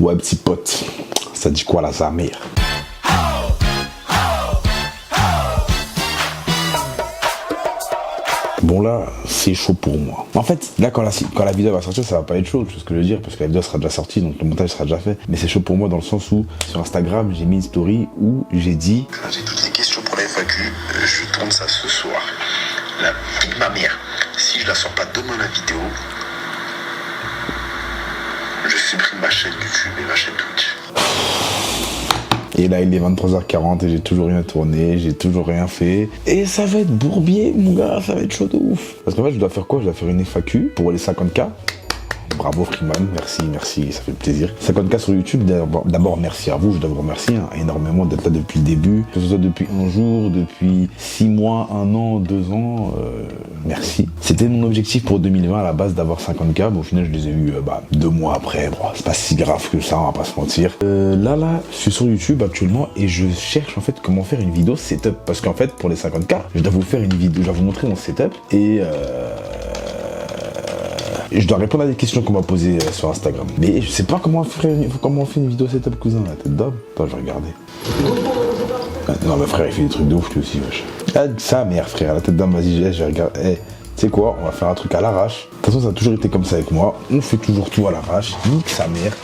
Ouais, petit pote, ça dit quoi la Zamir? Bon là, c'est chaud pour moi. En fait, là quand la vidéo va sortir, ça va pas être chaud, tu vois ce que je veux dire, parce que la vidéo sera déjà sortie, donc le montage sera déjà fait. Mais c'est chaud pour moi dans le sens où, sur Instagram, j'ai mis une story où j'ai dit... J'ai toutes les questions pour la FAQ, je tourne ça ce soir. La vie de ma mère, si je la sors pas demain la vidéo, je supprime ma chaîne YouTube et ma chaîne Twitch. Et là, il est 23h40 et j'ai toujours rien tourné, j'ai toujours rien fait. Et ça va être bourbier, mon gars, ça va être chaud de ouf. Parce qu'en fait, je dois faire quoi? Je dois faire une FAQ pour les 50K. Bravo Freeman, merci, ça fait plaisir. 50K sur YouTube, d'abord merci à vous, je dois vous remercier énormément d'être là depuis le début. Que ce soit depuis un jour, depuis 6 mois, 1 an, 2 ans, merci. C'était mon objectif pour 2020 à la base d'avoir 50K, mais au final je les ai eu 2 mois après. Bon, c'est pas si grave que ça, on va pas se mentir. Là, je suis sur YouTube actuellement et je cherche en fait comment faire une vidéo setup. Parce qu'en fait, pour les 50K, je dois vous faire une vidéo, je dois vous montrer mon setup et je dois répondre à des questions qu'on m'a posées sur Instagram. Mais je sais pas comment on fait une vidéo setup, cousin, la tête d'homme. Attends, je vais regarder. Non, mais frère, il fait des trucs de ouf, lui aussi, wesh. Ah, sa mère, frère, la tête d'homme, vas-y, je vais regarder. Tu sais quoi, on va faire un truc à l'arrache. De toute façon, ça a toujours été comme ça avec moi. On fait toujours tout à l'arrache, nique sa mère.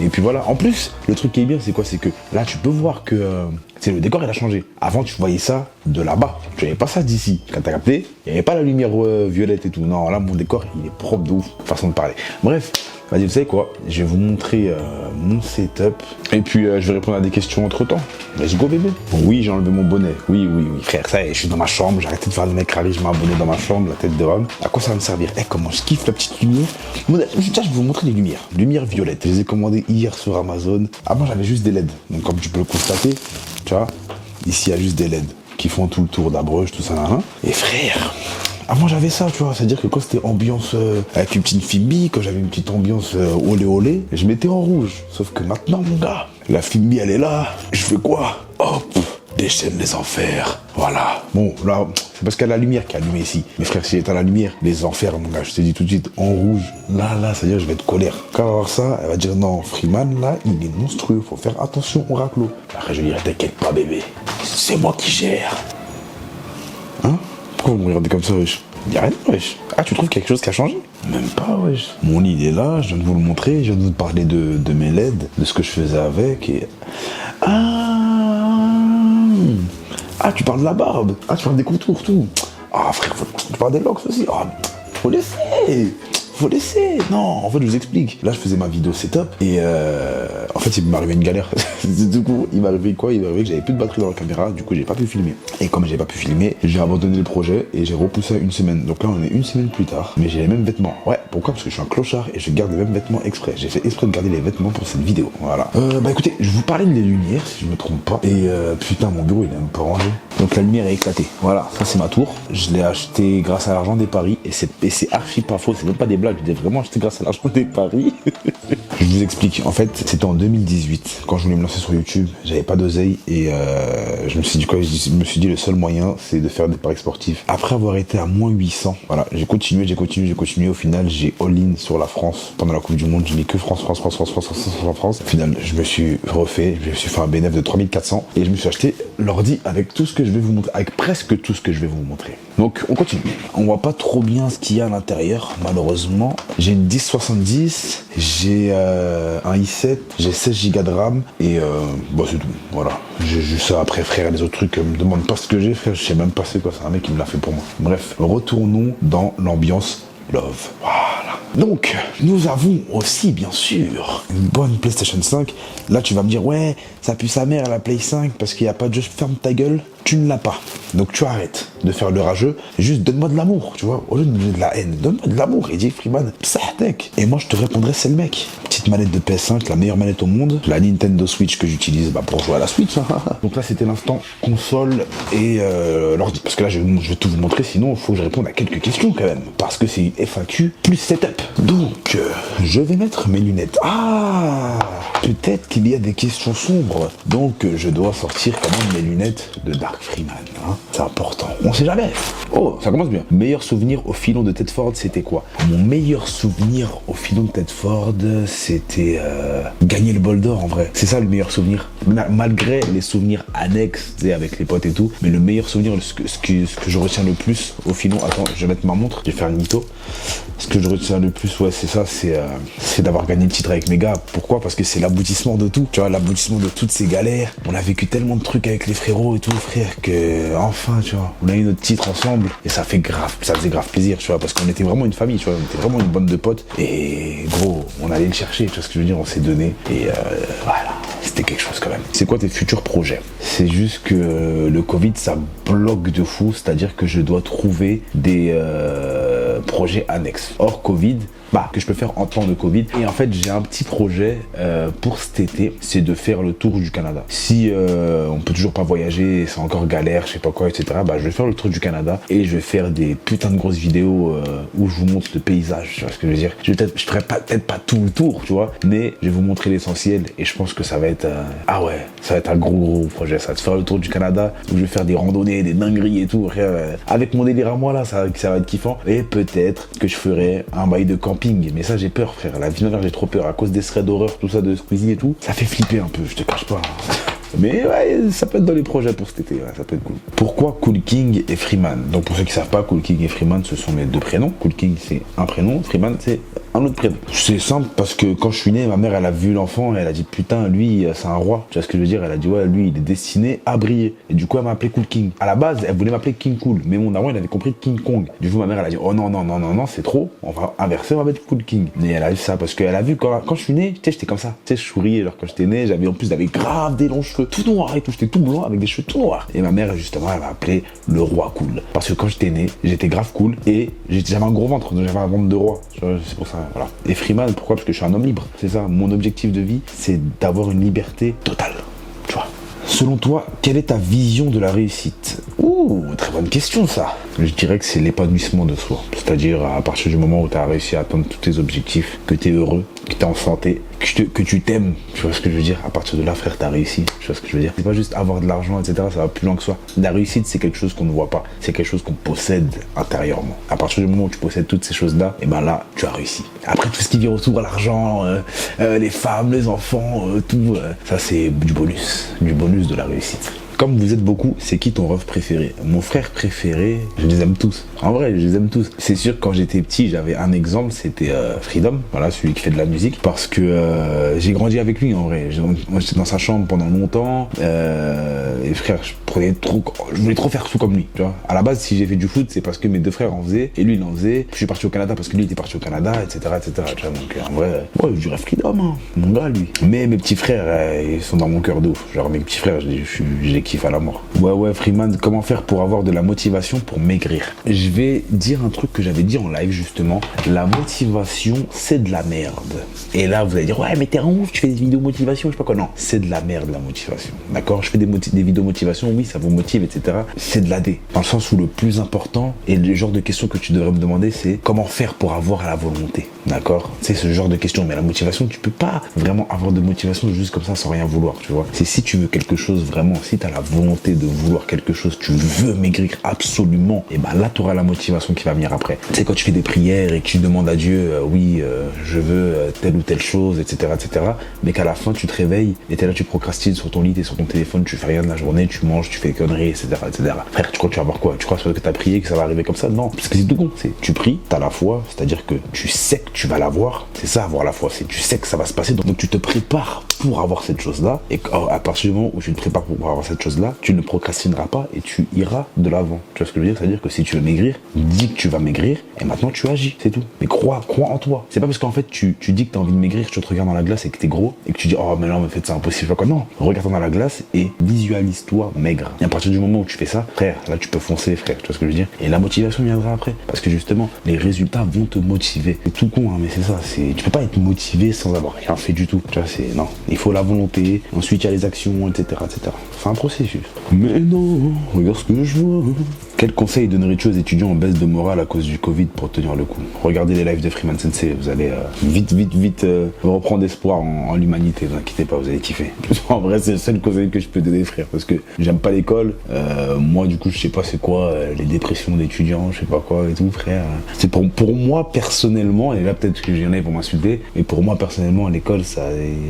Et puis voilà. En plus, le truc qui est bien, c'est quoi? C'est que là, tu peux voir que le décor, il a changé. Avant, tu voyais ça de là-bas. Tu n'avais pas ça d'ici. Quand t'as capté, il n'y avait pas la lumière violette et tout. Non, là, mon décor, il est propre de ouf. Façon de parler. Bref. Vas-y, vous savez quoi? Je vais vous montrer mon setup. Et puis, je vais répondre à des questions entre-temps. Let's go, bébé. Bon, oui, j'ai enlevé mon bonnet. Oui. Frère, ça y est, je suis dans ma chambre. J'ai arrêté de faire le mec rari. Je mets un bonnet dans ma chambre, la tête de homme. À quoi ça va me servir? Comment je kiffe la petite lumière. Déjà, je vais vous montrer les lumières. Lumière violette. Je les ai commandées hier sur Amazon. Avant, j'avais juste des LED. Donc, comme tu peux le constater, tu vois, ici, il y a juste des LED qui font tout le tour d'Abruzzes, tout ça, là. Et frère... Avant j'avais ça, tu vois, c'est-à-dire que quand c'était ambiance avec une petite Fimbi, quand j'avais une petite ambiance olé, je mettais en rouge. Sauf que maintenant, mon gars, la Fimbi elle est là, je fais quoi? Hop, déchaîne les enfers, voilà. Bon, là, c'est parce qu'il y a la lumière qui est allumée ici. Mais frère, si j'éteins la lumière, les enfers, mon gars, je te dis tout de suite, en rouge, là, c'est-à-dire je vais être colère. Quand elle va voir ça, elle va dire, non, Freeman, là, il est monstrueux, faut faire attention au raclo. Après, je lui dirai, t'inquiète pas, bébé, c'est moi qui gère. Hein? Pourquoi vous me regardez comme ça, wesh? Y'a rien, wesh. Ah, tu trouves quelque chose qui a changé? Même pas, wesh. Mon lit, il est là, je viens de vous le montrer, je viens de vous parler de mes LED, de ce que je faisais avec, et... Ah, tu parles de la barbe. Ah, tu parles des contours, tout. Ah, frère, tu parles des locks aussi. Ah, faut laisser. Non, en fait, je vous explique. Là, je faisais ma vidéo setup et en fait, il m'est arrivé une galère. Du coup, il m'est arrivé quoi? Il m'est arrivé que j'avais plus de batterie dans la caméra. Du coup, j'ai pas pu filmer. Et comme j'ai pas pu filmer, j'ai abandonné le projet et j'ai repoussé à 1 semaine. Donc là, on est 1 semaine plus tard. Mais j'ai les mêmes vêtements. Ouais, pourquoi? Parce que je suis un clochard et je garde les mêmes vêtements exprès. J'ai fait exprès de garder les vêtements pour cette vidéo. Voilà. Écoutez, je vous parlais de les lumières, si je me trompe pas. Et putain, mon bureau, il est même pas rangé. Donc la lumière est éclatée. Voilà, ça c'est ma tour. Je l'ai acheté grâce à l'argent des paris. Et c'est archi pas faux. C'est même pas des blagues. Je l'ai vraiment acheté grâce à l'argent des paris. Je vous explique. En fait, c'était en 2018. Quand je voulais me lancer sur YouTube, j'avais pas d'oseille. Et je me suis dit quoi? Je me suis dit le seul moyen, c'est de faire des paris sportifs. Après avoir été à moins 800, voilà, j'ai continué. Au final, j'ai all-in sur la France. Pendant la Coupe du Monde, je n'ai que France. Au final, je me suis refait. Je me suis fait un bénéfice de 3400. Et je me suis acheté l'ordi avec tout ce que je vais vous montrer. Avec presque tout ce que je vais vous montrer. Donc, on continue. On voit pas trop bien ce qu'il y a à l'intérieur, malheureusement. J'ai une 1070, j'ai un i7, j'ai 16 Go de RAM et c'est tout. Voilà. J'ai juste ça. Après, frère, les autres trucs, me demande pas ce que j'ai, frère. Je sais même pas c'est quoi. C'est un mec qui me l'a fait pour moi. Bref, retournons dans l'ambiance love. Voilà. Donc, nous avons aussi, bien sûr, une bonne PlayStation 5. Là, tu vas me dire, ouais, ça pue sa mère, la Play 5, parce qu'il n'y a pas de jeu. Ferme ta gueule. Tu ne l'as pas. Donc, tu arrêtes de faire le rageux. Juste, donne-moi de l'amour, tu vois. Au lieu de me donner de la haine, donne-moi de l'amour. Et dis, Freeman, psahtek. Et moi, je te répondrai, c'est le mec. Petite manette de PS5, la meilleure manette au monde. La Nintendo Switch que j'utilise pour jouer à la Switch. Donc là, c'était l'instant console et l'ordi. Parce que là, je vais tout vous montrer. Sinon, il faut que je réponde à quelques questions quand même. Parce que c'est une FAQ plus setup. Donc, je vais mettre mes lunettes. Ah, peut-être qu'il y a des questions sombres. Donc, je dois sortir quand même mes lunettes de Dark Freeman. Hein. C'est important. On sait jamais. Oh, ça commence bien. Meilleur souvenir au filon de Tedford, c'était quoi? Mon meilleur souvenir au filon de Tedford, c'était c'était gagner le bol d'or en vrai. C'est ça le meilleur souvenir. Malgré les souvenirs annexes, tu sais, avec les potes et tout, mais le meilleur souvenir, ce que je retiens le plus, au final, attends, je vais mettre ma montre, je vais faire une mytho. Ce que je retiens le plus, ouais, c'est ça, c'est d'avoir gagné le titre avec mes gars. Pourquoi? Parce que c'est l'aboutissement de tout, tu vois, l'aboutissement de toutes ces galères. On a vécu tellement de trucs avec les frérots et tout, frère, que enfin, tu vois, on a eu notre titre ensemble et ça faisait grave plaisir, tu vois, parce qu'on était vraiment une famille, tu vois, on était vraiment une bande de potes et gros, on allait le chercher, tu vois ce que je veux dire, on s'est donné et voilà, c'était quelque chose quand même. C'est quoi tes futurs projets? C'est juste que le Covid, ça bloque de fou, c'est-à-dire que je dois trouver des projets annexes. Hors Covid, que je peux faire en temps de Covid. Et en fait, j'ai un petit projet pour cet été, c'est de faire le tour du Canada. Si on peut toujours pas voyager, c'est encore galère, je sais pas quoi, etc. Je vais faire le tour du Canada et je vais faire des putains de grosses vidéos où je vous montre le paysage, tu vois ce que je veux dire. Je ferai peut-être pas tout le tour, tu vois, mais je vais vous montrer l'essentiel et je pense que ça va être ça va être un gros projet, ça va te faire le tour du Canada où je vais faire des randonnées, des dingueries et tout. Avec mon délire à moi là, ça va être kiffant. Et peut-être que je ferai un bail de camping, mais ça j'ai peur, frère. La vie de ma mère, j'ai trop peur à cause des threads d'horreur, tout ça de Squeezie et tout. Ça fait flipper un peu, je te cache pas. Mais ouais, ça peut être dans les projets pour cet été, ouais, ça peut être cool. Pourquoi Kool King et Freeman? Donc pour ceux qui savent pas, Kool King et Freeman, ce sont mes deux prénoms. Kool King c'est un prénom, Freeman c'est un autre prénom. C'est simple parce que quand je suis né, ma mère elle a vu l'enfant et elle a dit putain lui c'est un roi. Tu vois ce que je veux dire? Elle a dit ouais lui il est destiné à briller. Et du coup elle m'a appelé Kool King. À la base elle voulait m'appeler King Cool, mais mon daron il avait compris King Kong. Du coup ma mère elle a dit oh non c'est trop, on va inverser, on va mettre Kool King. Et elle a eu ça parce qu'elle a vu quand je suis né, tu sais j'étais comme ça, tu sais je souriais genre quand j'étais né, j'avais grave des longs cheveux tout noirs et tout, j'étais tout blanc avec des cheveux tout noirs. Et ma mère justement elle m'a appelé le roi cool parce que quand j'étais né j'étais grave cool et j'avais un gros ventre, donc j'avais un ventre de roi. C'est pour ça, voilà. Et Freeman, pourquoi? Parce que je suis un homme libre. C'est ça, mon objectif de vie, c'est d'avoir une liberté totale. Tu vois. Selon toi, quelle est ta vision de la réussite? Ouh, très bonne question ça. Je dirais que c'est l'épanouissement de soi. C'est-à-dire à partir du moment où tu as réussi à atteindre tous tes objectifs, que tu es heureux, que tu es en santé, que tu t'aimes, tu vois ce que je veux dire? À partir de là, frère, t'as réussi, tu vois ce que je veux dire? C'est pas juste avoir de l'argent, etc., ça va plus loin que soi. La réussite, c'est quelque chose qu'on ne voit pas, c'est quelque chose qu'on possède intérieurement. À partir du moment où tu possèdes toutes ces choses-là, et ben là, tu as réussi. Après, tout ce qui vient autour, l'argent, les femmes, les enfants, tout, ça c'est du bonus de la réussite. Comme vous êtes beaucoup, c'est qui ton ref préféré? Mon frère préféré, je les aime tous. En vrai, je les aime tous. C'est sûr que quand j'étais petit, j'avais un exemple, c'était Freedom, voilà, celui qui fait de la musique, parce que j'ai grandi avec lui en vrai. J'étais dans sa chambre pendant longtemps, et frère, je voulais trop faire tout comme lui, tu vois. À la base, si j'ai fait du foot, c'est parce que mes deux frères en faisaient, et lui il en faisait. Je suis parti au Canada parce que lui était parti au Canada, etc., tu vois. Donc en vrai, ouais, je dirais Freedom, hein, mon gars lui. Mais mes petits frères, ils sont dans mon cœur de ouf. Genre mes petits frères, je les kiffe à la mort. Ouais, Freeman, comment faire pour avoir de la motivation pour maigrir? Je vais dire un truc que j'avais dit en live justement. La motivation, c'est de la merde. Et là, vous allez dire, ouais, mais t'es un ouf, tu fais des vidéos motivation, je sais pas quoi. Non, c'est de la merde la motivation. D'accord? Je fais des vidéos motivation, oui, ça vous motive, etc. C'est de l'AD. Dans le sens où le plus important et le genre de questions que tu devrais me demander, c'est comment faire pour avoir la volonté. D'accord? C'est ce genre de questions. Mais la motivation, tu peux pas vraiment avoir de motivation juste comme ça sans rien vouloir, tu vois. C'est si tu veux quelque chose vraiment, si t'as la volonté de vouloir quelque chose, tu veux maigrir absolument, et ben là tu auras la motivation qui va venir après. Tu sais, quand tu fais des prières et que tu demandes à Dieu je veux telle ou telle chose, etc., mais qu'à la fin tu te réveilles et t'es là, tu procrastines sur ton lit, t'es sur ton téléphone, tu fais rien de la journée, tu manges, tu fais des conneries, etc., frère, tu crois que tu vas avoir quoi? Tu crois que t'as prié que ça va arriver comme ça? Non, parce que c'est tout con. Tu pries, t'as la foi, c'est-à-dire que tu sais que tu vas l'avoir. C'est ça, avoir la foi, c'est tu sais que ça va se passer, donc tu te prépares pour avoir cette chose-là, et à partir du moment où tu te prépares pour avoir cette chose-là, tu ne procrastineras pas et tu iras de l'avant. Tu vois ce que je veux dire? C'est-à-dire que si tu veux maigrir, dis que tu vas maigrir et maintenant tu agis, c'est tout. Mais crois en toi. C'est pas parce qu'en fait tu dis que tu as envie de maigrir, tu te regardes dans la glace et que t'es gros et que tu dis oh mais non mais faites ça impossible quoi. Non, regarde dans la glace et visualise-toi maigre. Et à partir du moment où tu fais ça, frère, là tu peux foncer, frère. Tu vois ce que je veux dire? Et la motivation viendra après, parce que justement les résultats vont te motiver. C'est tout con hein, mais c'est ça. Tu peux pas être motivé sans avoir rien fait du tout. Tu vois, non. Il faut la volonté. Ensuite il y a les actions, etc. C'est un processus. Mais non, regarde ce que je vois. Quel conseil donnerais-tu aux étudiants en baisse de morale à cause du Covid pour tenir le coup? Regardez les lives de Freeman Sensei, vous allez vite reprendre espoir en l'humanité, vous inquiétez pas, vous allez kiffer. En vrai, c'est le seul conseil que je peux donner, frère, parce que j'aime pas l'école. Moi, du coup, je sais pas c'est quoi les dépressions d'étudiants, je sais pas quoi et tout, frère. C'est pour moi personnellement, et là peut-être que j'en ai pour m'insulter, mais pour moi personnellement, l'école, ça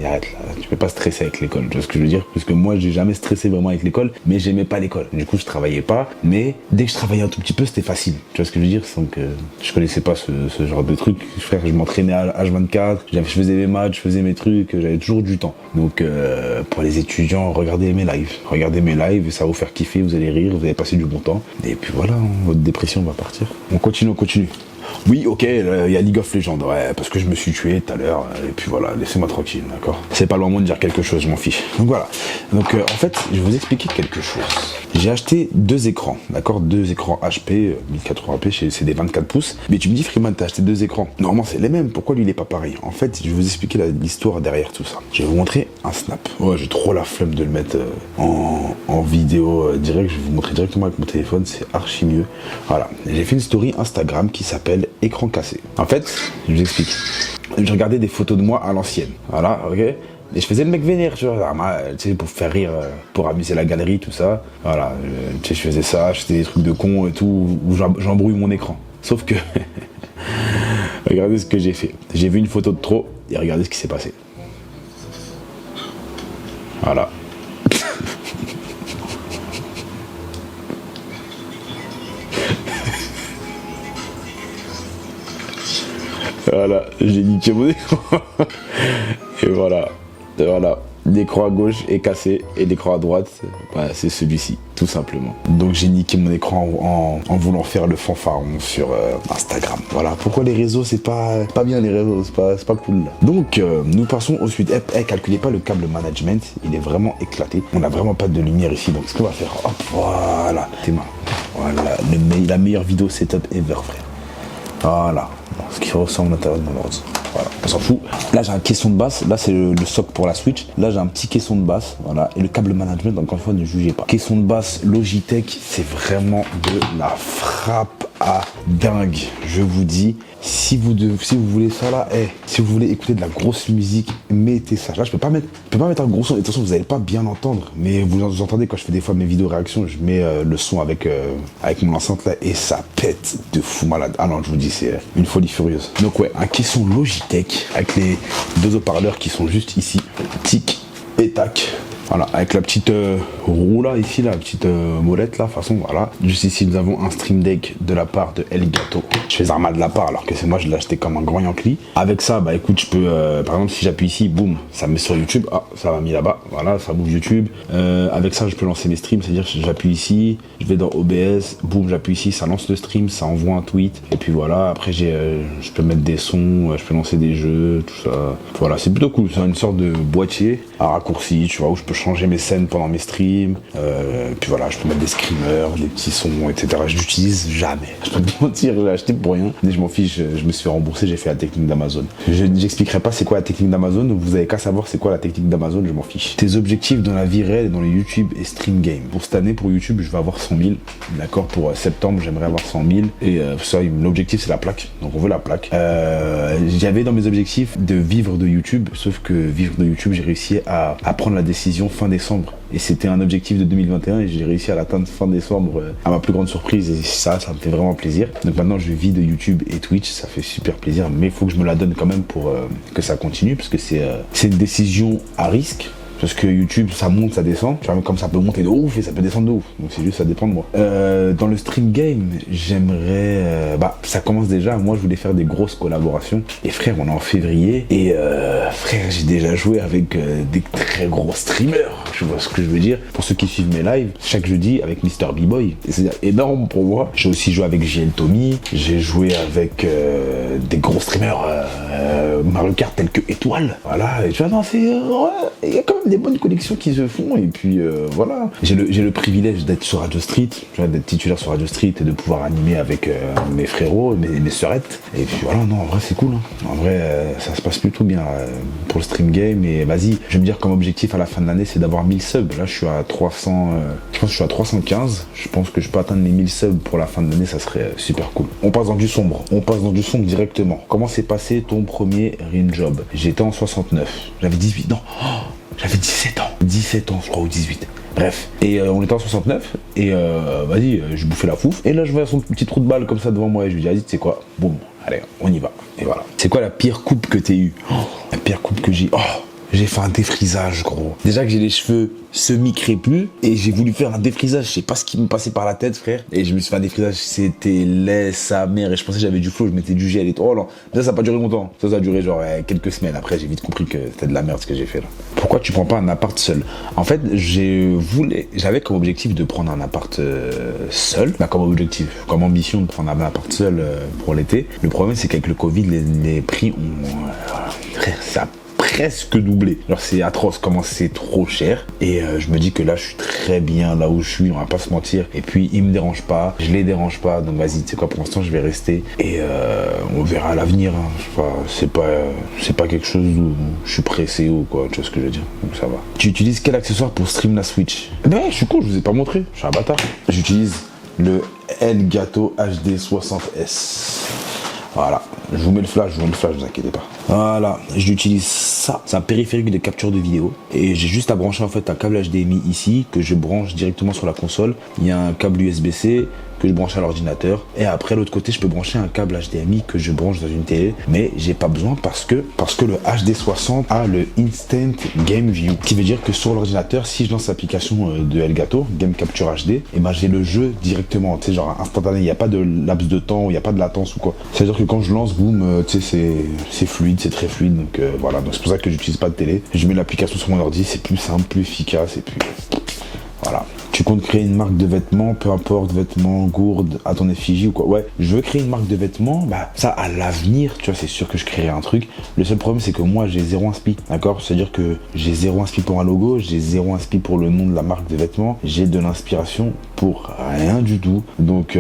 arrête là. Tu peux pas stresser avec l'école, tu vois ce que je veux dire? Parce que moi, j'ai jamais stressé vraiment avec l'école, mais j'aimais pas l'école. Du coup, je travaillais pas, mais dès que je travaillais un tout petit peu, c'était facile. Tu vois ce que je veux dire? Donc, je connaissais pas ce genre de truc. Frère, je m'entraînais à H24, je faisais mes matchs, je faisais mes trucs, j'avais toujours du temps. Donc, pour les étudiants, regardez mes lives. Regardez mes lives, et ça va vous faire kiffer, vous allez rire, vous allez passer du bon temps. Et puis voilà, votre dépression va partir. On continue. Oui, ok, il y a League of Legends, ouais, parce que je me suis tué tout à l'heure, et puis voilà, laissez-moi tranquille, d'accord? C'est pas le moment de dire quelque chose, je m'en fiche. Donc voilà. Donc en fait, je vais vous expliquer quelque chose. J'ai acheté 2 écrans, d'accord? 2 écrans HP, 1080p, c'est des 24 pouces. Mais tu me dis, Freeman, t'as acheté 2 écrans. Normalement, c'est les mêmes, pourquoi lui, il est pas pareil? En fait, je vais vous expliquer l'histoire derrière tout ça. Je vais vous montrer un snap. Ouais, j'ai trop la flemme de le mettre en vidéo direct, je vais vous montrer directement avec mon téléphone, c'est archi mieux. Voilà, j'ai fait une story Instagram qui s'appelle Écran cassé. En fait, je vous explique. Je regardais des photos de moi à l'ancienne. Voilà, ok? Et je faisais le mec vénère, tu vois, tu sais, pour faire rire, pour amuser la galerie, tout ça. Voilà, tu sais, je faisais ça, je faisais des trucs de con et tout, où j'embrouille mon écran. Sauf que, regardez ce que j'ai fait. J'ai vu une photo de trop, et regardez ce qui s'est passé. Voilà. Voilà, j'ai niqué mon écran. Et voilà. L'écran à gauche est cassé et l'écran à droite, bah, c'est celui-ci, tout simplement. Donc j'ai niqué mon écran en voulant faire le fanfaron sur Instagram. Voilà, pourquoi les réseaux, c'est pas bien les réseaux, c'est pas cool. Donc nous passons au suite. Calculez pas le câble management, il est vraiment éclaté. On n'a vraiment pas de lumière ici, donc ce qu'on va faire, hop, voilà, tes mains. Voilà, la meilleure vidéo setup ever, frère. Voilà, ce qui ressemble à l'intérieur de mon ordi. Voilà, on s'en fout. Là j'ai un caisson de basse, là c'est le socle pour la Switch. Là j'ai un petit caisson de basse, voilà. Et le câble management, encore une fois, ne jugez pas. Caisson de basse Logitech, c'est vraiment de la frappe à dingue. Je vous dis, si vous voulez ça là, si vous voulez écouter de la grosse musique, mettez ça. Là je peux pas mettre un gros son, et de toute façon vous allez pas bien entendre. Mais vous entendez quand je fais des fois mes vidéos réactions, je mets le son avec mon enceinte là et ça pète de fou malade. Ah non, je vous dis, c'est une folie furieuse. Donc ouais, un caisson Logitech avec les 2 haut-parleurs qui sont juste ici, tic et tac. Voilà, avec la petite roue là, ici, la petite molette là, façon, voilà. Juste ici, nous avons un Stream Deck de la part de Elgato. Je fais Zarma de la part, alors que c'est moi, je l'ai acheté comme un grand Yankee. Avec ça, bah écoute, je peux, par exemple, si j'appuie ici, boum, ça me met sur YouTube. Ah, ça m'a mis là-bas, voilà, ça bouge YouTube. Avec ça, je peux lancer mes streams, c'est-à-dire que j'appuie ici, je vais dans OBS, boum, j'appuie ici, ça lance le stream, ça envoie un tweet. Et puis voilà, après, je peux mettre des sons, je peux lancer des jeux, tout ça. Voilà, c'est plutôt cool, c'est une sorte de boîtier à raccourci, tu vois, où je peux changer mes scènes pendant mes streams, puis voilà, je peux mettre des screamers, des petits sons, etc. Je l'utilise jamais. Je peux te mentir, je l'ai acheté pour rien. Mais je m'en fiche, je me suis fait rembourser, j'ai fait la technique d'Amazon. J'expliquerai pas c'est quoi la technique d'Amazon, vous avez qu'à savoir c'est quoi la technique d'Amazon, je m'en fiche. Tes objectifs dans la vie réelle et dans les YouTube et Stream Game. Pour cette année, pour YouTube, je vais avoir 100 000. D'accord, pour septembre, j'aimerais avoir 100 000. Et ça, l'objectif, c'est la plaque. Donc on veut la plaque. J'avais dans mes objectifs de vivre de YouTube, sauf que vivre de YouTube, j'ai réussi à prendre la décision fin décembre. Et c'était un objectif de 2021 et j'ai réussi à l'atteindre fin décembre à ma plus grande surprise. Et ça me fait vraiment plaisir. Donc maintenant, je vis de YouTube et Twitch. Ça fait super plaisir. Mais il faut que je me la donne quand même pour que ça continue. Parce que c'est une décision à risque. Parce que YouTube, ça monte, ça descend. Tu vois, comme ça peut monter de ouf et ça peut descendre de ouf. Donc c'est juste, ça dépend de moi. Dans le stream game, j'aimerais... ça commence déjà. Moi, je voulais faire des grosses collaborations. Et frère, on est en février. Et frère, j'ai déjà joué avec des très gros streamers. Tu vois ce que je veux dire? Pour ceux qui suivent mes lives, chaque jeudi avec Mr. B-Boy. C'est énorme pour moi. J'ai aussi joué avec JL Tommy. J'ai joué avec des gros streamers Mario Kart tels que Étoile. Voilà. Et tu vois, non, c'est... il y a quand même des bonnes connexions qui se font. Et puis voilà. J'ai le privilège d'être sur Radio Street, tu vois, d'être titulaire sur Radio Street et de pouvoir animer avec mes frérots, mes sœurettes. Et puis voilà, non, en vrai, c'est cool. Hein. En vrai, ça se passe plutôt bien pour le stream game. Et vas-y, je vais me dire comme objectif à la fin de l'année, c'est d'avoir 1000 subs. Là, je suis à 300, je pense que je suis à 315. Je pense que je peux atteindre les 1000 subs pour la fin de l'année, ça serait super cool. On passe dans du sombre. On passe dans du sombre directement. Comment s'est passé ton premier Rim Job? J'étais en 69. J'avais 18 ans. Oh, j'avais 17 ans. 17 ans, je crois, ou 18. Bref. Et on était en 69. Et vas-y, je bouffais la fouf. Et là, je vois son petit trou de balle comme ça devant moi. Et je lui dis, vas-y, tu sais quoi? Boum. Allez, on y va. Et voilà. C'est quoi la pire coupe que t'aies eue? La pire coupe que j'ai. Oh, j'ai fait un défrisage, gros. Déjà que j'ai les cheveux semi-crépus et j'ai voulu faire un défrisage. Je sais pas ce qui me passait par la tête, frère. Et je me suis fait un défrisage. C'était laid, sa mère. Et je pensais que j'avais du flow. Je mettais du gel et tout. Oh non. Ça a pas duré longtemps. Ça a duré genre quelques semaines. Après, j'ai vite compris que c'était de la merde ce que j'ai fait là. Pourquoi tu prends pas un appart seul? En fait, j'avais comme objectif de prendre un appart seul. Bah, comme objectif, comme ambition de prendre un appart seul pour l'été. Le problème, c'est qu'avec le Covid, les prix ont. Frère, ça presque doublé. Alors c'est atroce comment c'est trop cher. Et je me dis que là je suis très bien là où je suis, on va pas se mentir. Et puis il me dérange pas, je les dérange pas. Donc vas-y, tu sais quoi, pour l'instant je vais rester. Et on verra à l'avenir. Hein. C'est pas quelque chose où je suis pressé ou quoi, tu vois ce que je veux dire. Donc ça va. Tu utilises quel accessoire pour stream la Switch? Ben ouais, je suis con, je vous ai pas montré. Je suis un bâtard. J'utilise le Elgato HD 60S. Voilà, je vous mets le flash, ne vous inquiétez pas. Voilà, j'utilise ça. C'est un périphérique de capture de vidéo. Et j'ai juste à brancher en fait un câble HDMI ici que je branche directement sur la console. Il y a un câble USB-C que je branche à l'ordinateur. Et après, l'autre côté, je peux brancher un câble HDMI que je branche dans une télé. Mais j'ai pas besoin parce que le HD60 a le Instant Game View. Ce qui veut dire que sur l'ordinateur, si je lance l'application de Elgato, Game Capture HD, et ben j'ai le jeu directement, tu sais, genre instantané. Il n'y a pas de laps de temps, il n'y a pas de latence ou quoi. C'est-à-dire que quand je lance, boum, tu sais, c'est fluide, c'est très fluide. Donc voilà, donc c'est pour ça que j'utilise pas de télé. Je mets l'application sur mon ordi, c'est plus simple, plus efficace et puis voilà. Tu comptes créer une marque de vêtements, peu importe, vêtements, gourdes, à ton effigie ou quoi. Ouais, je veux créer une marque de vêtements, bah ça à l'avenir, tu vois, c'est sûr que je créerai un truc. Le seul problème c'est que moi j'ai zéro inspi, d'accord? C'est-à-dire que j'ai zéro inspi pour un logo, j'ai zéro inspi pour le nom de la marque de vêtements, j'ai de l'inspiration pour rien du tout. Donc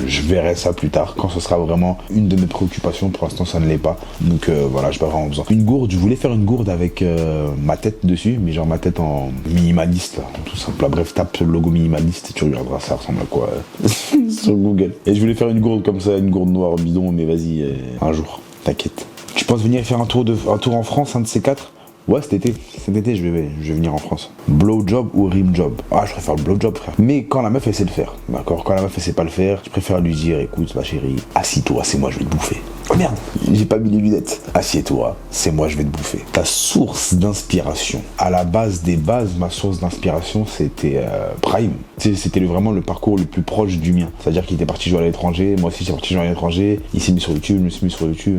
je verrai ça plus tard, quand ce sera vraiment une de mes préoccupations. Pour l'instant ça ne l'est pas. Donc voilà, j'ai pas vraiment besoin. Une gourde, je voulais faire une gourde avec ma tête dessus, mais genre ma tête en minimaliste, là, tout simple. Bref, tape le logo minimaliste et tu regarderas ça ressemble à quoi sur Google. Et je voulais faire une gourde comme ça, une gourde noire bidon, mais vas-y, un jour, t'inquiète. Tu penses venir faire un tour en France, un de ces quatre? Ouais, cet été, je vais venir en France. Blowjob ou rim job? Ah, je préfère le blowjob, frère. Mais quand la meuf, elle sait le faire, d'accord? Quand la meuf, elle sait pas le faire, je préfère lui dire, écoute, ma chérie, assis-toi, c'est moi, je vais te bouffer. Oh merde, j'ai pas mis les lunettes. Assieds-toi, c'est moi, je vais te bouffer. Ta source d'inspiration. À la base des bases, ma source d'inspiration, c'était Prime. C'était vraiment le parcours le plus proche du mien. C'est-à-dire qu'il était parti jouer à l'étranger, moi aussi j'étais parti jouer à l'étranger, il s'est mis sur YouTube, je me suis mis sur YouTube,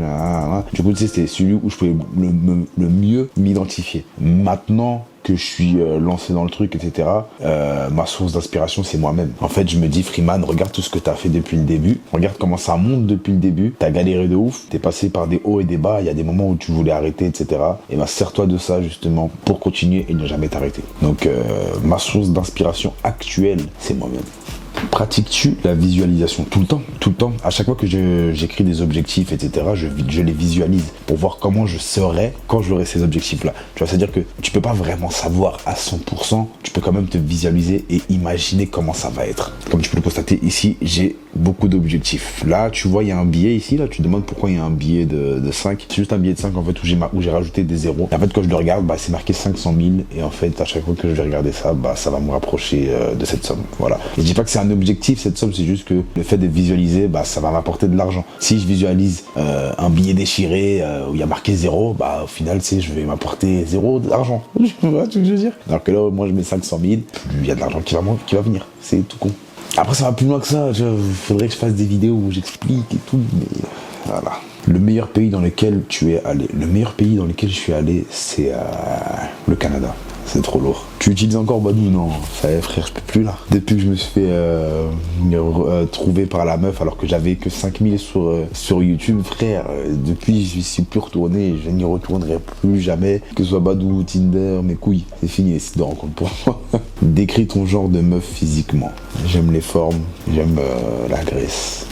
Du coup, tu sais, c'était celui où je pouvais le mieux m'identifier. Maintenant que je suis lancé dans le truc, etc., ma source d'inspiration, c'est moi-même. En fait, je me dis, Freeman, regarde tout ce que t'as fait depuis le début, regarde comment ça monte depuis le début, t'as galéré de ouf, t'es passé par des hauts et des bas, il y a des moments où tu voulais arrêter, etc., et ben sers-toi de ça, justement, pour continuer et ne jamais t'arrêter. Donc, ma source d'inspiration actuelle, c'est moi-même. Pratiques-tu la visualisation? Tout le temps, tout le temps. À chaque fois que j'écris des objectifs, etc., je les visualise pour voir comment je serai quand j'aurai ces objectifs-là. Tu vois, c'est-à-dire que tu peux pas vraiment savoir à 100%, tu peux quand même te visualiser et imaginer comment ça va être. Comme tu peux le constater ici, j'ai beaucoup d'objectifs. Là, tu vois, il y a un billet ici, là, tu te demandes pourquoi il y a un billet de 5. C'est juste un billet de 5, en fait, où j'ai rajouté des zéros. Et en fait, quand je le regarde, bah, c'est marqué 500 000. Et en fait, à chaque fois que je vais regarder ça, bah, ça va me rapprocher de cette somme. Voilà. Et je dis pas que c'est un objectif, cette somme, c'est juste que le fait de visualiser, bah, ça va m'apporter de l'argent. Si je visualise un billet déchiré où il y a marqué 0, bah, au final, tu sais, je vais m'apporter 0 d'argent. Tu vois ce que je veux dire? Alors que là, moi, je mets 500 000, plus il y a de l'argent qui va venir. C'est tout con. Après, ça va plus loin que ça. Il faudrait que je fasse des vidéos où j'explique et tout, mais voilà. Le meilleur pays dans lequel tu es allé. Le meilleur pays dans lequel je suis allé, c'est le Canada. C'est trop lourd. Tu utilises encore Badoo? Non, ça y est, frère, je peux plus là. Depuis que je me suis fait trouver par la meuf alors que j'avais que 5000 sur YouTube, frère, depuis je suis plus retourné, je n'y retournerai plus jamais, que ce soit Badoo, Tinder, mes couilles, c'est fini les sites de rencontre pour moi. Décris ton genre de meuf physiquement. J'aime les formes, j'aime la graisse.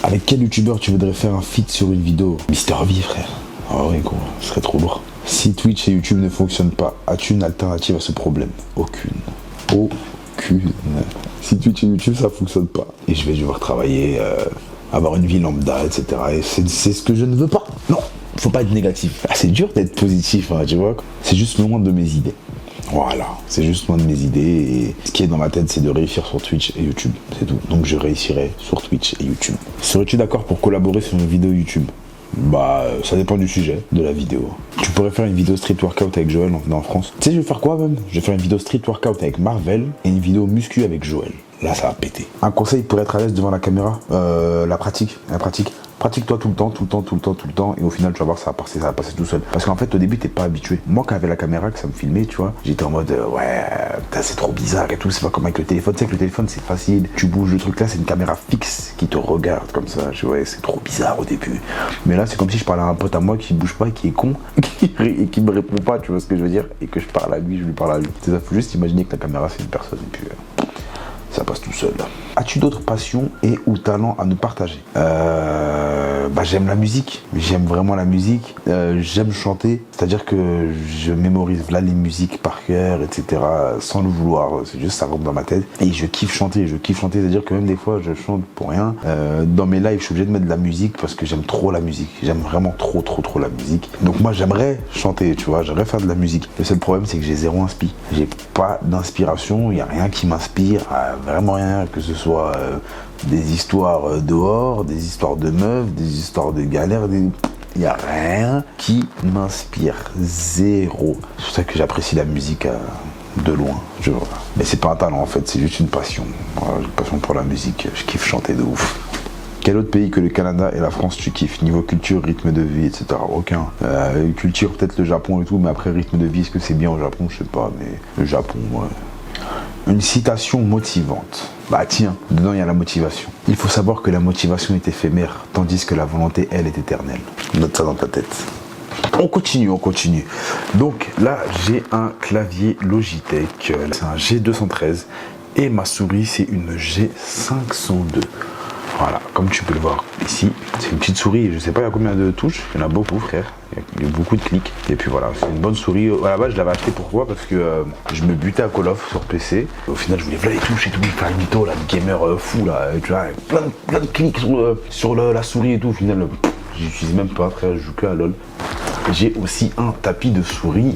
Avec quel youtubeur tu voudrais faire un feat sur une vidéo? Mister V, frère. Ah oui, gros, ce serait trop lourd. Si Twitch et YouTube ne fonctionnent pas, as-tu une alternative à ce problème? Aucune. Aucune. Si Twitch et YouTube ça fonctionne pas, et je vais devoir travailler, avoir une vie lambda, etc. Et c'est ce que je ne veux pas. Non, faut pas être négatif. Ah, c'est dur d'être positif, hein, tu vois. C'est juste loin de mes idées. Voilà, c'est juste loin de mes idées. Et ce qui est dans ma tête, c'est de réussir sur Twitch et YouTube. C'est tout. Donc je réussirai sur Twitch et YouTube. Serais-tu d'accord pour collaborer sur une vidéo YouTube? Bah, ça dépend du sujet de la vidéo. Tu pourrais faire une vidéo street workout avec Joël en France. Tu sais, je vais faire quoi même? Je vais faire une vidéo street workout avec Marvel et une vidéo muscu avec Joël. Là, ça va péter. Un conseil pour être à l'aise devant la caméra? La pratique. Pratique-toi tout le temps, et au final, tu vas voir, ça va passer tout seul. Parce qu'en fait, au début, t'es pas habitué. Moi, quand j'avais la caméra, que ça me filmait, tu vois, j'étais en mode, ouais, c'est trop bizarre et tout, c'est pas comme avec le téléphone. Tu sais que le téléphone, c'est facile, tu bouges le truc là, c'est une caméra fixe qui te regarde comme ça, tu vois, c'est trop bizarre au début. Mais là, c'est comme si je parlais à un pote à moi qui bouge pas, qui est con, et qui me répond pas, tu vois ce que je veux dire, et que je parle à lui, je lui parle à lui. C'est ça, faut juste imaginer que la caméra, c'est une personne, et puis ça passe tout seul. As-tu d'autres passions et ou talents à nous partager? J'aime la musique, j'aime vraiment la musique, j'aime chanter, c'est-à-dire que je mémorise là les musiques par cœur, etc. sans le vouloir, c'est juste ça rentre dans ma tête et je kiffe chanter, c'est-à-dire que même des fois je chante pour rien. Dans mes lives je suis obligé de mettre de la musique parce que j'aime trop la musique, j'aime vraiment trop la musique. Donc moi j'aimerais chanter, tu vois, j'aimerais faire de la musique. Le seul problème c'est que j'ai zéro inspi, j'ai pas d'inspiration, il n'y a rien qui m'inspire, vraiment rien, que ce soit des histoires dehors, des histoires de meufs, des histoires de galères, il n'y a rien qui m'inspire, zéro. C'est pour ça que j'apprécie la musique de loin. Mais c'est pas un talent en fait, c'est juste une passion. Voilà, j'ai une passion pour la musique, je kiffe chanter de ouf. Quel autre pays que le Canada et la France tu kiffes? Niveau culture, rythme de vie, etc. Aucun. Culture, peut-être le Japon et tout, mais après rythme de vie, est-ce que c'est bien au Japon? Je sais pas, mais le Japon, ouais. Une citation motivante. Bah tiens, dedans il y a la motivation. Il faut savoir que la motivation est éphémère, tandis que la volonté, elle, est éternelle. Note ça dans ta tête. On continue. Donc là, j'ai un clavier Logitech. C'est un G213 et ma souris, c'est une G502. Voilà, comme tu peux le voir ici, c'est une petite souris, je sais pas il y a combien de touches, il y en a beaucoup frère, il y a beaucoup de clics, et puis voilà, c'est une bonne souris. À la base je l'avais acheté pourquoi? Parce que je me butais à Call of sur PC, au final je voulais voir les touches et tout, faire une mytho là, le gamer fou là, tu vois, plein de clics sur la souris et tout, au final j'utilise même pas frère, je joue que à LOL. J'ai aussi un tapis de souris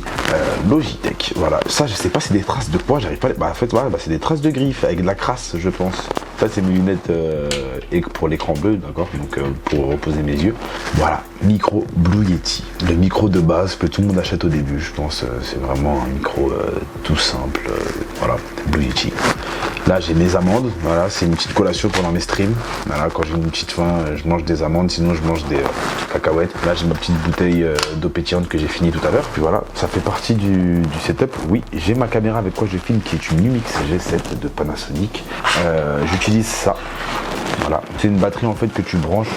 Logitech, voilà, ça je sais pas c'est des traces de quoi, j'arrive pas à... en fait voilà, c'est des traces de griffes avec de la crasse je pense. Ça c'est mes lunettes pour l'écran bleu, d'accord, donc pour reposer mes yeux. Voilà, micro Blue Yeti, le micro de base que tout le monde achète au début, je pense, c'est vraiment un micro tout simple, voilà, Blue Yeti. Là j'ai mes amandes, voilà, c'est une petite collation pendant mes streams, voilà, quand j'ai une petite faim, je mange des amandes, sinon je mange des cacahuètes. Là j'ai ma petite bouteille d'eau pétillante que j'ai fini tout à l'heure, puis voilà, ça fait partie du setup. Oui, j'ai ma caméra avec quoi je filme qui est une Lumix G7 de Panasonic, j'utilise ça, voilà, c'est une batterie en fait que tu branches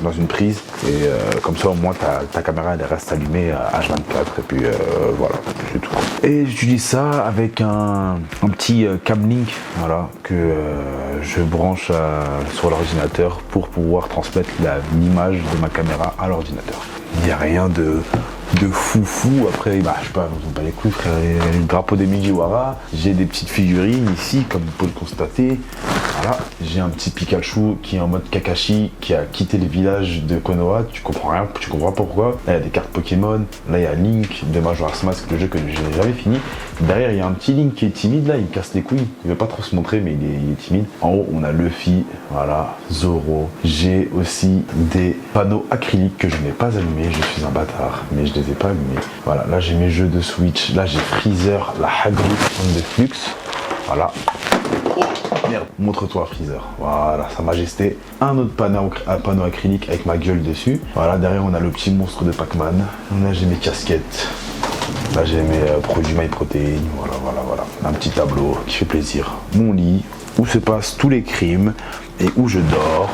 dans une prise et comme ça au moins ta caméra elle reste allumée à H24 et puis voilà, c'est tout. Et j'utilise ça avec un petit Camlink, voilà, que je branche sur l'ordinateur pour pouvoir transmettre l'image de ma caméra à l'ordinateur. Il n'y a rien de foufou. Après, bah, je sais pas, on bat les couilles, frère, le drapeau des Mugiwara. J'ai des petites figurines ici, comme vous pouvez le constater. Voilà, j'ai un petit Pikachu qui est en mode Kakashi, qui a quitté le village de Konoha. Tu comprends rien, tu comprends pas pourquoi. Là, il y a des cartes Pokémon. Là, il y a Link de Majora's Mask, le jeu que je n'ai jamais fini. Derrière, il y a un petit Link qui est timide, là, il me casse les couilles. Il veut pas trop se montrer, mais il est timide. En haut, on a Luffy, voilà, Zoro. J'ai aussi des panneaux acryliques que je n'ai pas allumés. Je suis un bâtard, mais je les ai pas allumés. Voilà, là, j'ai mes jeux de Switch. Là, j'ai Freezer, la Hagrid de Flux. Voilà. Oh, merde, montre-toi Freezer. Voilà, Sa Majesté. Un autre panneau acrylique avec ma gueule dessus. Voilà, derrière on a le petit monstre de Pac-Man. Là j'ai mes casquettes. Là j'ai mes produits MyProtein, voilà. Un petit tableau qui fait plaisir. Mon lit, où se passent tous les crimes, et où je dors,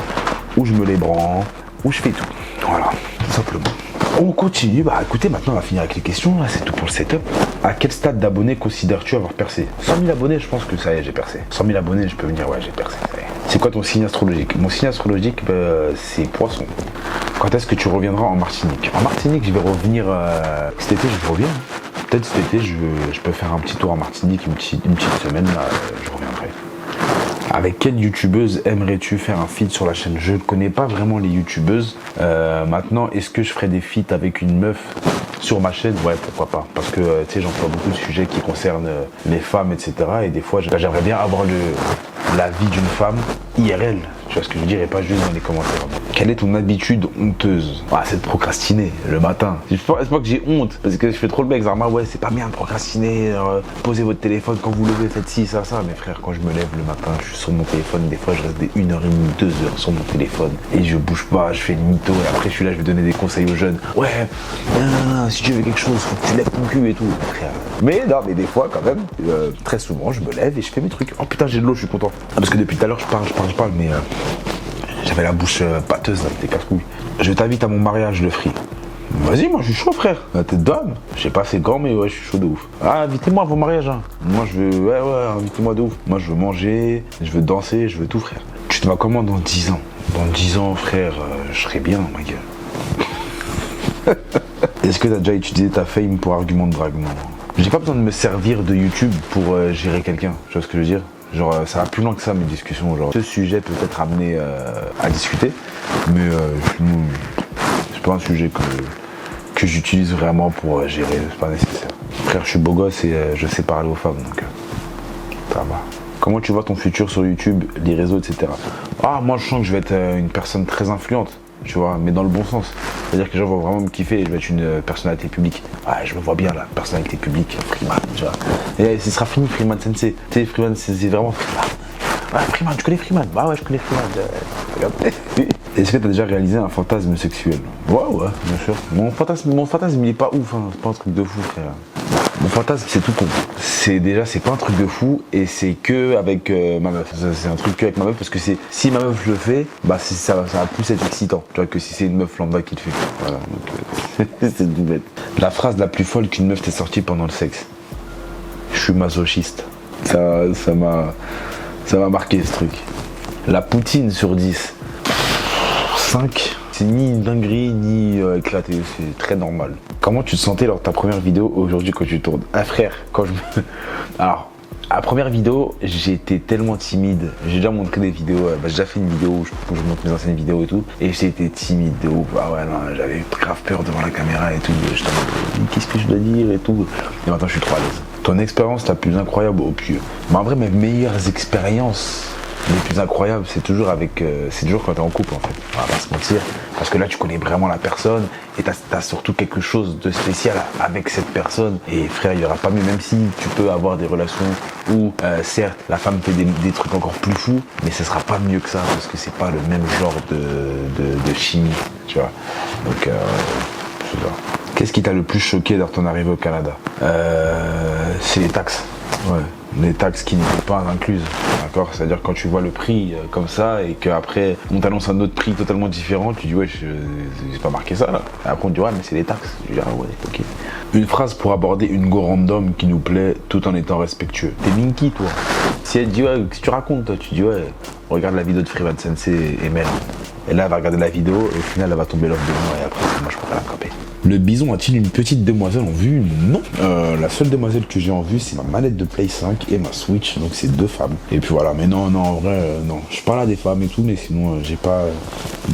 où je me les branle, où je fais tout. Voilà, tout simplement. On continue, bah écoutez, maintenant on va finir avec les questions, là c'est tout pour le setup. À quel stade d'abonnés considères-tu avoir percé? 100 000 abonnés, je pense que ça y est, j'ai percé. 100 000 abonnés, je peux me dire, ouais, j'ai percé, ça y est. C'est quoi ton signe astrologique? Mon signe astrologique, c'est Poisson. Quand est-ce que tu reviendras en Martinique? En Martinique, je vais revenir, cet été, je reviens. Peut-être cet été, je peux faire un petit tour en Martinique, une petite semaine, là, je reviendrai. Avec quelle youtubeuse aimerais-tu faire un feat sur la chaîne? Je ne connais pas vraiment les youtubeuses. Maintenant, est-ce que je ferais des feats avec une meuf sur ma chaîne? Ouais, pourquoi pas. Parce que tu sais, j'emploie beaucoup de sujets qui concernent les femmes, etc. Et des fois, j'aimerais bien avoir la vie d'une femme IRL. Tu vois ce que je veux dire, et pas juste dans les commentaires. Quelle est ton habitude honteuse? Ah, c'est de procrastiner le matin. C'est pas que j'ai honte, parce que je fais trop le mec. Zarma, ouais, c'est pas bien de procrastiner. Posez votre téléphone quand vous levez, faites ci, ça. Mais frère, quand je me lève le matin, je suis sur mon téléphone. Des fois, je reste des 1h30, 2 heures sur mon téléphone. Et je bouge pas, je fais le mytho. Et après, je suis là, je vais donner des conseils aux jeunes. Ouais, si tu veux quelque chose, faut que tu lèves ton cul et tout. Frère. Mais non, mais des fois, quand même, très souvent, je me lève et je fais mes trucs. Oh putain, j'ai de l'eau, je suis content. Ah, parce que depuis tout à l'heure, je parle, mais j'avais la bouche pâteuse, là, des quatre couilles. Je t'invite à mon mariage, le free. Vas-y, moi je suis chaud, frère. La tête d'homme. Je sais pas c'est quand, mais ouais, je suis chaud de ouf. Ah, invitez-moi à vos mariages, hein. Moi je veux. Ouais, invitez-moi de ouf. Moi je veux manger, je veux danser, je veux tout, frère. Tu te vois comment dans 10 ans? Dans 10 ans, frère, je serai bien, ma gueule. Est-ce que t'as déjà utilisé ta fame pour argument de drague? Non. J'ai pas besoin de me servir de YouTube pour gérer quelqu'un. Tu vois ce que je veux dire? Genre, ça va plus loin que ça, mes discussions. Genre, ce sujet peut être amené à discuter, mais c'est pas un sujet que j'utilise vraiment pour gérer, c'est pas nécessaire. Frère, je suis beau gosse et je sais parler aux femmes, donc ça va. Comment tu vois ton futur sur YouTube, les réseaux, etc. Ah, moi je sens que je vais être une personne très influente, tu vois, mais dans le bon sens. C'est-à-dire que les gens vont vraiment me kiffer et je vais être une personnalité publique. Ah, je me vois bien là, personnalité publique, Freeman, tu vois. Et ce sera fini, Freeman Sensei. Tu sais, Freeman, c'est vraiment Freeman. Ah, Freeman, tu connais Freeman? Bah ouais, je connais Freeman. Regarde. Est-ce que t'as déjà réalisé un fantasme sexuel? Ouais, bien sûr. Mon fantasme il est pas ouf, hein. C'est pas un truc de fou, frère. Mon fantasme c'est tout con. C'est pas un truc de fou et c'est que avec ma meuf. C'est un truc que avec ma meuf parce que si ma meuf le fait, bah ça va plus être excitant, tu vois, que si c'est une meuf lambda qui le fait. Voilà, donc c'est tout bête. La phrase la plus folle qu'une meuf t'est sortie pendant le sexe. Je suis masochiste. Ça m'a marqué ce truc. La poutine sur 10. 5. C'est ni une dinguerie, ni éclaté, c'est très normal. Comment tu te sentais lors de ta première vidéo aujourd'hui quand tu tournes? Ah frère, Alors, à la première vidéo, j'étais tellement timide. J'ai déjà montré des vidéos, j'ai déjà fait une vidéo où je montre mes anciennes vidéos et tout. Et j'étais timide de ouf. Ah ouais, non, j'avais eu grave peur devant la caméra et tout. J'étais en mode, qu'est-ce que je dois dire et tout. Et maintenant, je suis trop à l'aise. Ton expérience la plus incroyable au pieu? Mais en vrai, mes meilleures expériences les plus incroyables, c'est toujours quand t'es en couple en fait. On va pas se mentir, parce que là tu connais vraiment la personne et t'as surtout quelque chose de spécial avec cette personne. Et frère, il y aura pas mieux, même si tu peux avoir des relations où certes la femme fait des trucs encore plus fous, mais ce sera pas mieux que ça parce que c'est pas le même genre de chimie, tu vois. Donc c'est ça. Qu'est-ce qui t'a le plus choqué dans ton arrivée au Canada? C'est les taxes. Ouais, les taxes qui n'étaient pas incluses, d'accord? C'est-à-dire quand tu vois le prix comme ça et qu'après on t'annonce un autre prix totalement différent, tu dis ouais, j'ai pas marqué ça là. Et après on te dit ouais, mais c'est les taxes. Je dis ah ouais, ok. Une phrase pour aborder une go random qui nous plaît tout en étant respectueux. T'es Minky toi. Si elle dit ouais, qu'est-ce que tu racontes toi? Tu dis ouais, regarde la vidéo de Freeman Sensei et Mel. Et là elle va regarder la vidéo et au final elle va tomber l'off de moi et après moi je pourrais l'attraper. Le bison a-t-il une petite demoiselle en vue? Non. La seule demoiselle que j'ai en vue, c'est ma manette de Play 5 et ma Switch, donc c'est 2 femmes. Et puis voilà, mais non, en vrai, non. Je parle à des femmes et tout, mais sinon, j'ai pas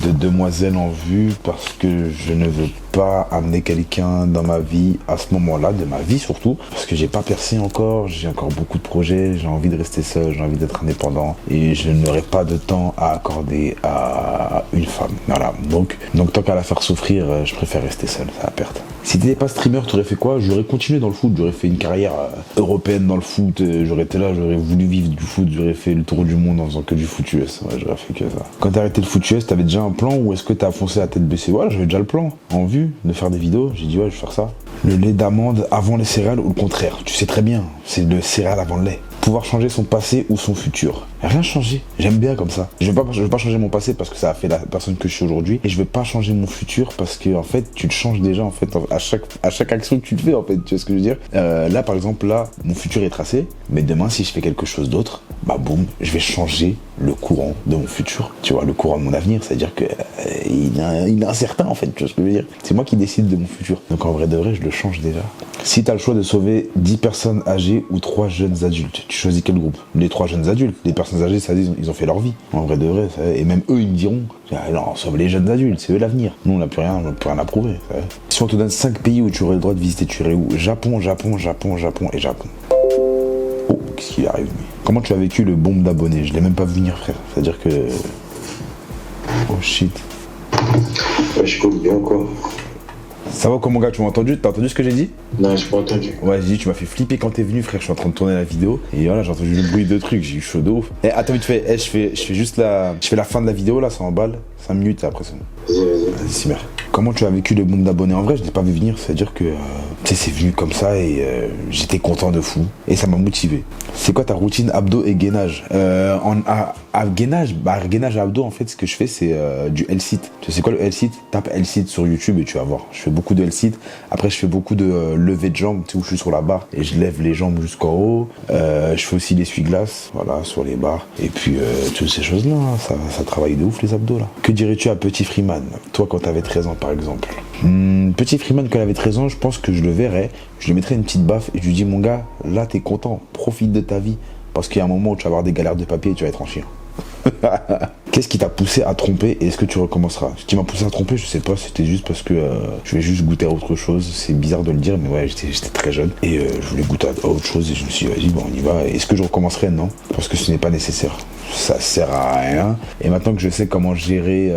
de demoiselle en vue parce que je ne veux pas amener quelqu'un dans ma vie à ce moment-là, de ma vie surtout, parce que j'ai pas percé encore, j'ai encore beaucoup de projets, j'ai envie de rester seul, j'ai envie d'être indépendant et je n'aurai pas de temps à accorder à une femme. Voilà, donc tant qu'à la faire souffrir, je préfère rester seul. À perte. Si t'étais pas streamer, t'aurais fait quoi? J'aurais continué dans le foot, j'aurais fait une carrière européenne dans le foot, j'aurais été là, j'aurais voulu vivre du foot, j'aurais fait le tour du monde en faisant que du foot US, ouais, j'aurais fait que ça. Quand t'as arrêté le foot US, t'avais déjà un plan ou est-ce que t'as foncé à tête baissée? Ouais, j'avais déjà le plan, en vue. vu de faire des vidéos. J'ai dit ouais, je vais faire ça. Le lait d'amande avant les céréales ou le contraire. Tu sais très bien, c'est le céréales avant le lait. Pouvoir changer son passé ou son futur. Rien changer. J'aime bien comme ça. Je vais pas changer mon passé parce que ça a fait la personne que je suis aujourd'hui. Et je vais pas changer mon futur parce que en fait, tu le changes déjà en fait à chaque action que tu te fais en fait. Tu vois ce que je veux dire? Là par exemple, là, mon futur est tracé. Mais demain, si je fais quelque chose d'autre, bah boum, je vais changer le courant de mon futur. Tu vois, le courant de mon avenir. C'est-à-dire que il est incertain en fait. Tu vois ce que je veux dire? C'est moi qui décide de mon futur. Donc en vrai de vrai, je le change déjà. Si tu as le choix de sauver 10 personnes âgées ou 3 jeunes adultes, tu choisis quel groupe? Les 3 jeunes adultes. Les personnes âgées, ça dit, ils ont fait leur vie. En vrai de vrai, ça, et même eux, ils me diront, ah, non, sauve les jeunes adultes, c'est eux l'avenir. Nous, on n'a plus rien à prouver. Ça. Si on te donne 5 pays où tu aurais le droit de visiter, tu irais où? Japon, Japon, Japon, Japon et Japon. Oh, qu'est-ce qui arrive, lui? Comment tu as vécu le bombe d'abonnés? Je l'ai même pas vu venir, frère. C'est-à-dire que... Oh shit. Ouais, je coupe bien quoi. Ça va quoi mon gars, tu m'as entendu? T'as entendu ce que j'ai dit? Non, j'ai pas entendu. Ouais, j'ai dit, tu m'as fait flipper quand t'es venu, frère. Je suis en train de tourner la vidéo. Et voilà, j'ai entendu le bruit de trucs. J'ai eu chaud de ouf. Eh, attends, vite fait. Eh, je fais juste la. Je fais la fin de la vidéo là, ça emballe. 5 minutes et après c'est bon. Vas-y, Simer. Comment tu as vécu le boom d'abonnés? En vrai, je l'ai pas vu venir. C'est-à-dire que. Tu sais, c'est venu comme ça et j'étais content de fou. Et ça m'a motivé. C'est quoi ta routine abdos et gainage? Gainage, gainage à abdos, en fait, ce que je fais, c'est du L-sit. Tu sais quoi le L-sit? Tape L-sit sur YouTube et tu vas voir. Je fais beaucoup de L-sit. Après, je fais beaucoup de levée de jambes, tu sais, où je suis sur la barre et je lève les jambes jusqu'en haut. Je fais aussi l'essuie-glace, voilà, sur les barres. Et puis, toutes ces choses-là, hein, ça travaille de ouf les abdos, là. Que dirais-tu à Petit Freeman, toi, quand t'avais 13 ans, par exemple? Petit Freeman, quand il avait 13 ans, je pense que je le verrais. Je lui mettrais une petite baffe et je lui dis, mon gars, là, t'es content, profite de ta vie. Parce qu'il y a un moment où tu vas avoir des galères de papier et tu vas être en chien. Qu'est-ce qui t'a poussé à tromper et est-ce que tu recommenceras? Ce qui m'a poussé à tromper, je sais pas, c'était juste parce que je voulais juste goûter à autre chose. C'est bizarre de le dire, mais ouais, j'étais très jeune et je voulais goûter à autre chose et je me suis dit, vas-y, bon, on y va. Est-ce que je recommencerai? Non, parce que ce n'est pas nécessaire. Ça sert à rien. Et maintenant que je sais comment gérer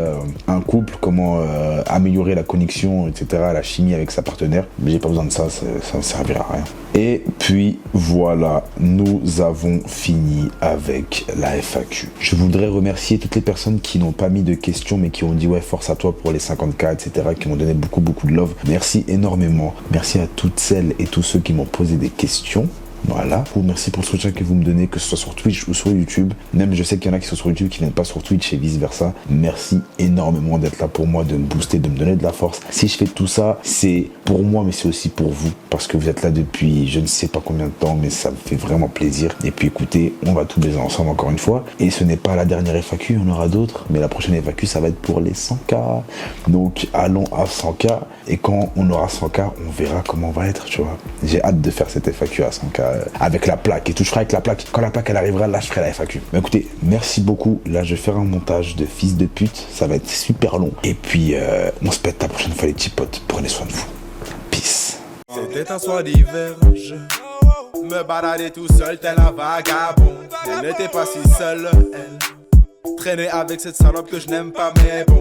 un couple, comment améliorer la connexion, etc., la chimie avec sa partenaire, mais j'ai pas besoin de ça, ça ne servira à rien. Et puis voilà, nous avons fini avec la FAQ. Je voudrais remercier toutes les personnes qui n'ont pas mis de questions mais qui ont dit ouais, force à toi pour les 50K, etc., qui m'ont donné beaucoup de love. Merci énormément. Merci à toutes celles et tous ceux qui m'ont posé des questions. Voilà. Merci pour le soutien que vous me donnez, que ce soit sur Twitch ou sur YouTube. Même je sais qu'il y en a qui sont sur YouTube qui viennent pas sur Twitch et vice versa. Merci énormément d'être là pour moi, de me booster, de me donner de la force. Si je fais tout ça, c'est pour moi, mais c'est aussi pour vous. Parce que vous êtes là depuis je ne sais pas combien de temps, mais ça me fait vraiment plaisir. Et puis écoutez, on va tout baiser ensemble encore une fois. Et ce n'est pas la dernière FAQ, il y en aura d'autres. Mais la prochaine FAQ, ça va être pour les 100K. Donc allons à 100K. Et quand on aura 100K, on verra comment on va être, tu vois. J'ai hâte de faire cette FAQ à 100K. Avec la plaque et tout, je ferai avec la plaque. Quand la plaque elle arrivera, là je ferai la FAQ. Mais écoutez, merci beaucoup. Là je vais faire un montage de fils de pute. Ça va être super long. Et puis on se pète la prochaine fois les petits potes. Prenez soin de vous. Peace. C'était un soir d'hiver, je me baladais tout seul tel un vagabond. Elle n'était pas si seule, elle traînait avec cette salope que je n'aime pas mais bon.